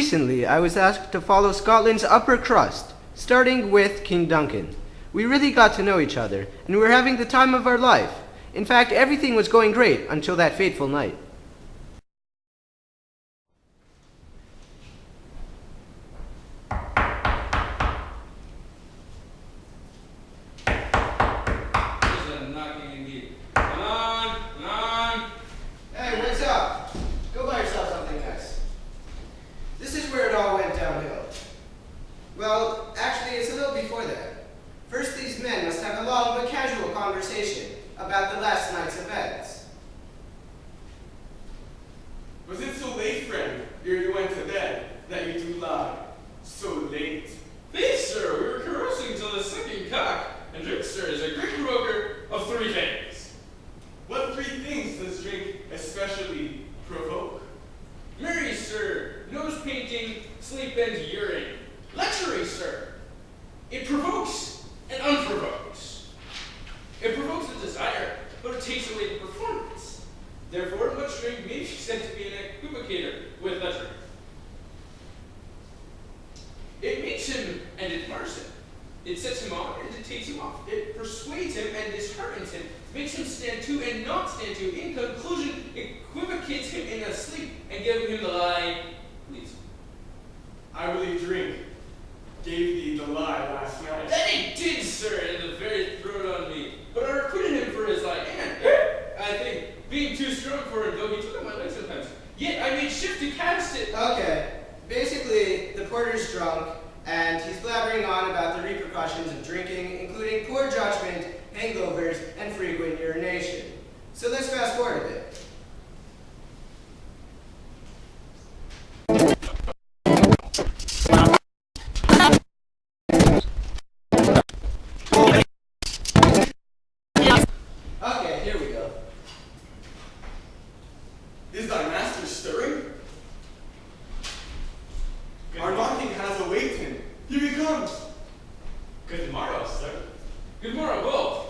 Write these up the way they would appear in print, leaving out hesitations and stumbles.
recently, I was asked to follow Scotland's upper crust, starting with King Duncan. We really got to know each other, and we were having the time of our life. In fact, everything was going great until that fateful night. Hey, what's up? Go buy yourself something nice. This is where it all went downhill. Well, actually, it's a little before that. First, these men must have a long but casual conversation about the last night's events. Was it so late, friend, ere you went to bed, that you do lie? So late. Please, sir, we were carousing till the second cock, and drink, sir, is a great provoker of three things. What three things does drink especially provoke? Marry, sir, nose painting, sleep, and urine. Lechery, sir. It provokes and unprovokes. It provokes the desire, but it takes away the performance. Therefore, much drink may be said to be an equivocator with lechery. It makes him and it mars him. It sets him on and it takes him off. It persuades him and disheartens him, makes him stand to and not stand to. In conclusion, equivocates him in a sleep and giving him the lie. Please. I believe drink gave thee the lie last night. That he did, sir, in the very throat on me. But I requited him for his lie, and I think, being too strong for him, though he took on my leg sometimes, yet I made shift to cast it. Okay, basically, the porter's drunk, and he's blabbering on about the repercussions of drinking, including poor judgment, hangovers, and frequent urination. So let's fast forward a bit. Okay, here we go. Is thy master stirring? Our knocking has awakened. Here he comes. Good morrow, sir. Good morrow, both.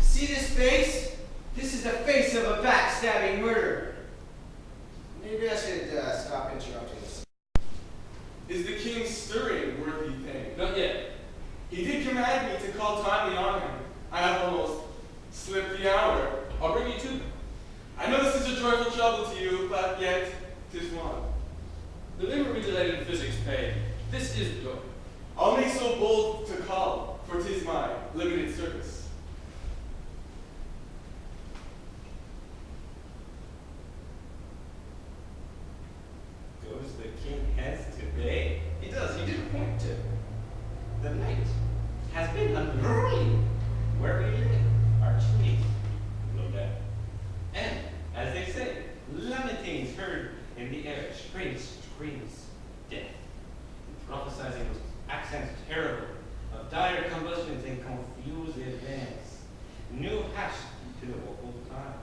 See this face? This is the face of a backstabbing murderer. Maybe I should stop interrupting this. Is the king stirring, worthy thing? Not yet. He did command me to call timely on him. I have almost slipped the hour. I'll bring you to them. I know this is a joyful trouble to you, but yet 'tis one. The labor we delight in physics pay. This is the joy. I'll make so bold to call, for 'tis my limited service. Goes the king has today? He does. He did point to. The night has been unruly. Where we live are trees, no doubt. And, as they say, lamentings heard in the air, strange screams, death. And prophesizing with accents terrible, of dire combustions and confused advance. New hash to the vocal time.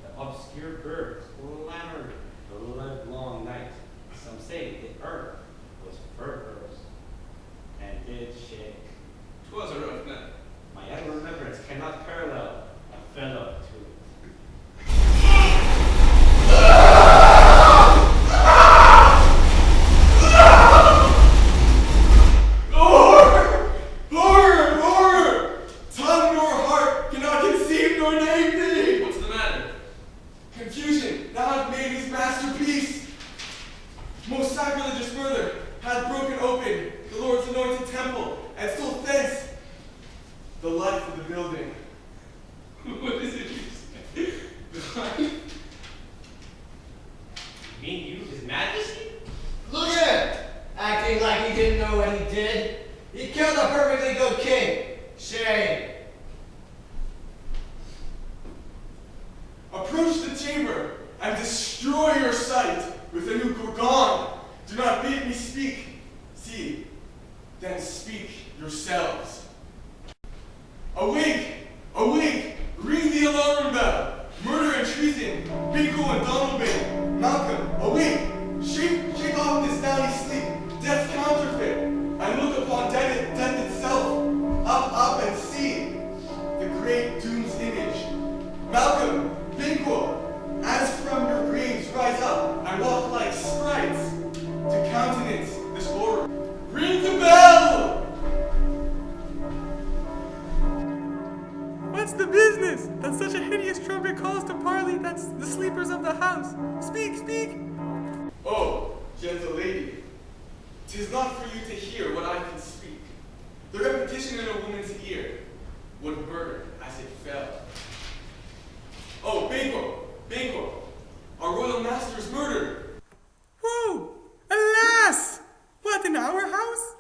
The obscure birds clamored the livelong night. Some say the earth was fervors and did shake. 'Twas a rough night. My ever remembrance cannot parallel a fellow to it. Horror! Horror! Horror! Tongue nor heart cannot conceive nor name thee! What's the matter? Confusion, thou hast made his masterpiece. Most sacrilegious murder hath broken open the Lord's anointed temple, and stole thence the life of the building. What is it you say? The life? You mean you, his majesty? Look at him! Acting like he didn't know what he did. He killed a perfectly good king. Shame. Approach the chamber and destroy your sight with a new gorgon. Do not bid me speak. See, then speak yourselves. Awake! Awake! Ring the alarm bell! Murder and treason! Bingo and Donalbain! Malcolm, awake! Shake off this downy sleep! Death's counterfeit! And look upon death itself! Up and see! The great doom's image! Malcolm! Bingo! As from your graves rise up and walk like sprites! What's the business that such a hideous trumpet calls to parley that's the sleepers of the house? Speak, speak! Oh, gentle lady, 'tis not for you to hear what I can speak. The repetition in a woman's ear would murder as it fell. Oh, Banquo, our royal master is murdered. Who? Alas! What, in our house?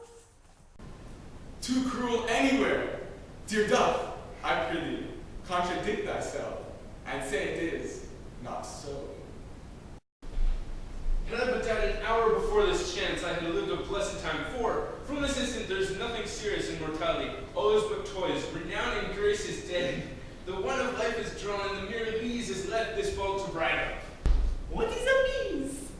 Too cruel anywhere. Dear Duff, I prithee, contradict thyself, and say it is not so. Had I but died an hour before this chance, I had lived a blessed time, for from this instant there's nothing serious in mortality. All is but toys. Renown and grace is dead. The wine of life is drawn, and the mere lees is left this ball to brag of. What is a means?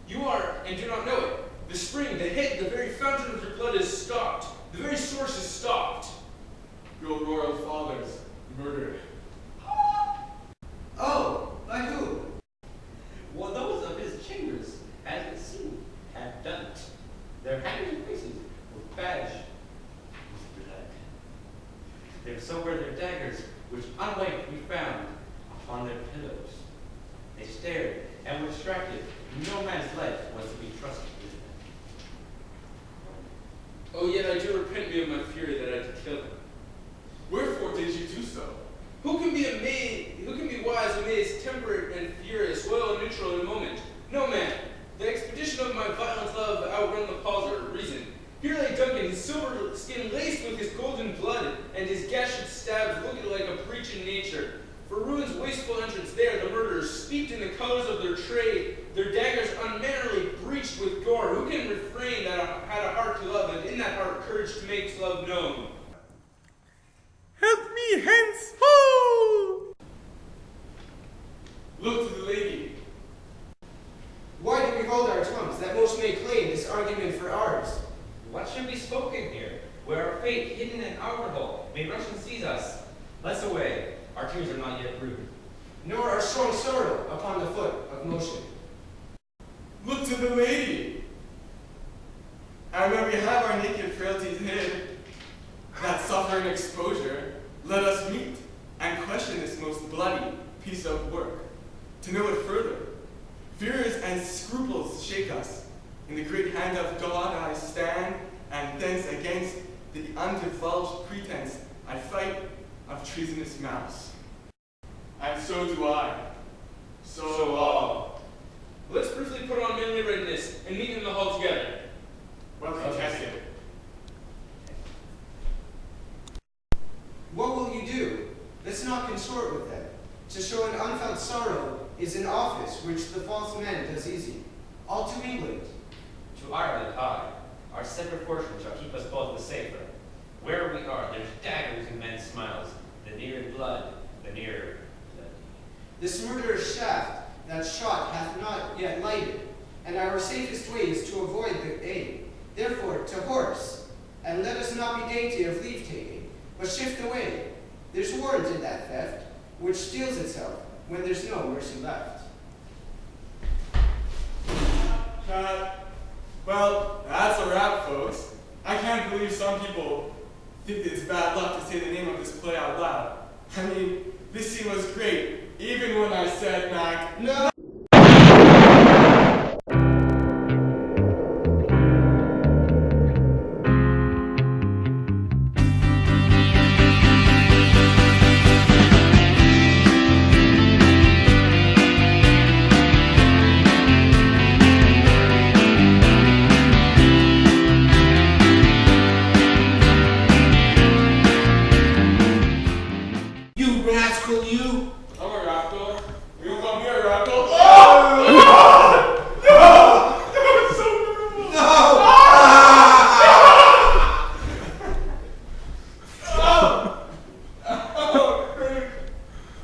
You are, and do not know it. The spring, the head, the very fountain of your blood is stopped. The very source is stopped. Your royal fathers murdered. Oh, by who? Well, those of his chambers, as it seemed, had done it. Their hands and faces were badged with blood. There so were their daggers, which unlike we found upon their pillows. They stared and were distracted. No man's life was to be trusted with them. Oh, yet I do repent me of my fury that I did kill him. Wherefore did you do so? Who can be wise amazed, temperate and furious, loyal and neutral in a moment? No man. The expedition of my violent love outrun the palsy of reason. Here lay Duncan, his silver skin laced with his golden blood, and his gashed stabs looking like a breach in nature. For ruin's wasteful entrance there, the murderers, steeped in the colors of their trade, their daggers unmannerly breached with gore. Who can refrain that had a heart to love, and in that heart courage to make love known? Help me hence! Oh! Look to the lady. Why do we hold our tongues, that most may claim this argument for ours? What should be spoken here, where our fate, hidden in our hole, may rush and seize us? Less away, our tears are not yet brewed. Nor our strong sorrow upon the foot of motion. Look to the lady. And when we have our naked frailties hid, that suffering exposure, let us meet and question this most bloody piece of work. To know it further, fears and scruples shake us. In the great hand of God I stand, and thence against the undivulged pretense I fight of treasonous malice. And so do I. So all. Let's briefly put on manly readiness and meet in the hall together. Well contested. What will you do? Let's not consort with them. To show an unfelt sorrow is an office which the false man does easy. All to England. To Ireland, aye. Our separate fortune shall keep us both the safer. Where we are, there's daggers in men's smiles. The nearer blood, the nearer blood. This murderer's shaft, that shot hath not yet lighted, and our safest way is to avoid the aim. Therefore, to horse, and let us not be dainty of leave-taking, but shift away. There's warrant in that theft, which steals itself when there's no mercy left. Well, that's a wrap, folks. I can't believe some people think it's bad luck to say the name of this play out loud. I mean, this scene was great, even when I said Mac. No! You? I'm a rascal. You don't call me a rascal?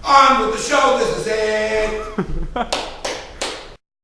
On with the show, this is it!